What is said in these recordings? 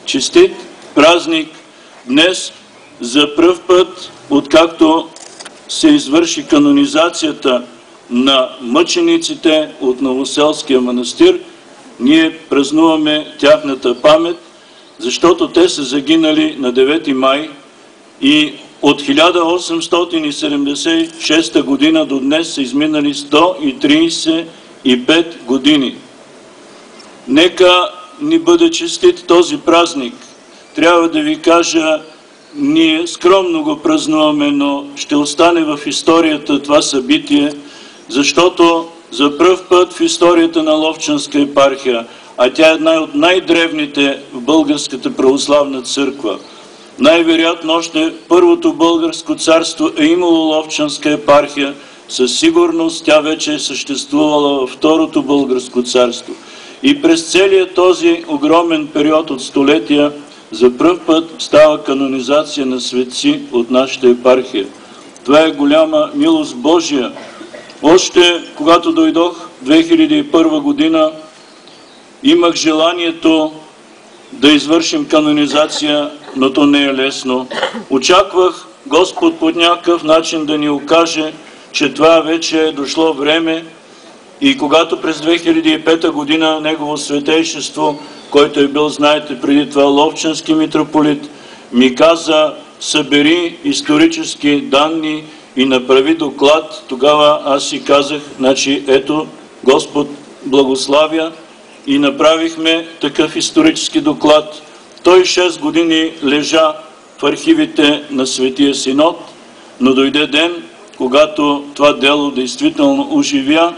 Честит празник днес за пръв път, откакто се извърши канонизацията на мъчениците от Новоселския манастир, ние празнуваме тяхната памет, защото те са загинали на 9 май и от 1876 година до днес са изминали 135 години. Нека ни бъде честит този празник. Трябва да ви кажа, ние скромно го празнуваме, но ще остане в историята това събитие, защото за пръв път в историята на Ловчанска епархия, а тя е една от най-древните в Българската православна църква, най-вероятно още първото българско царство е имало Ловчанска епархия, със сигурност тя вече е съществувала във второто българско царство. И през целия този огромен период от столетия за пръв път става канонизация на светци от нашата епархия. Това е голяма милост Божия. Още когато дойдох 2001 година, имах желанието да извършим канонизация, но то не е лесно. Очаквах Господ по някакъв начин да ни окаже, че това вече е дошло време, и когато през 2005 година Негово Светейшество, който е бил, знаете, преди това Ловчански митрополит, ми каза: събери исторически данни и направи доклад, тогава аз си казах, значи ето Господ благославя, и направихме такъв исторически доклад. Той 6 години лежа в архивите на Светия Синод, но дойде ден, когато това дело действително оживя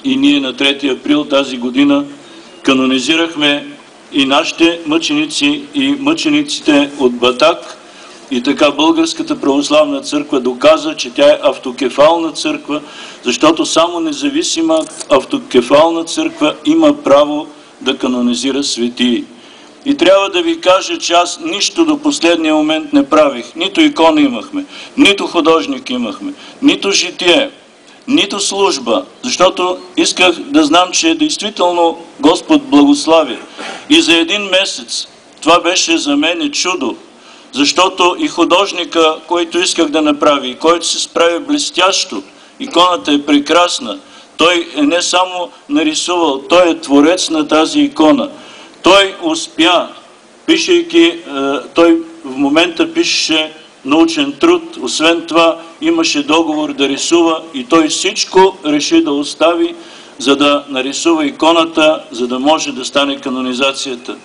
и ние на 3 април тази година канонизирахме и нашите мъченици, и мъчениците от Батак. И така Българската православна църква доказа, че тя е автокефална църква, защото само независима автокефална църква има право да канонизира светии. И трябва да ви кажа, че аз нищо до последния момент не правих. Нито икона имахме, нито художник имахме, нито житие, нито служба, защото исках да знам, че действително Господ благославя. И за 1 месец това беше за мен чудо, защото и художника, който исках да направи, и който се справи блестящо, иконата е прекрасна, той е не само нарисувал, той е творец на тази икона. Той успя, пишейки, той в момента пишеше научен труд, освен това имаше договор да рисува и той всичко реши да остави, за да нарисува иконата, за да може да стане канонизацията.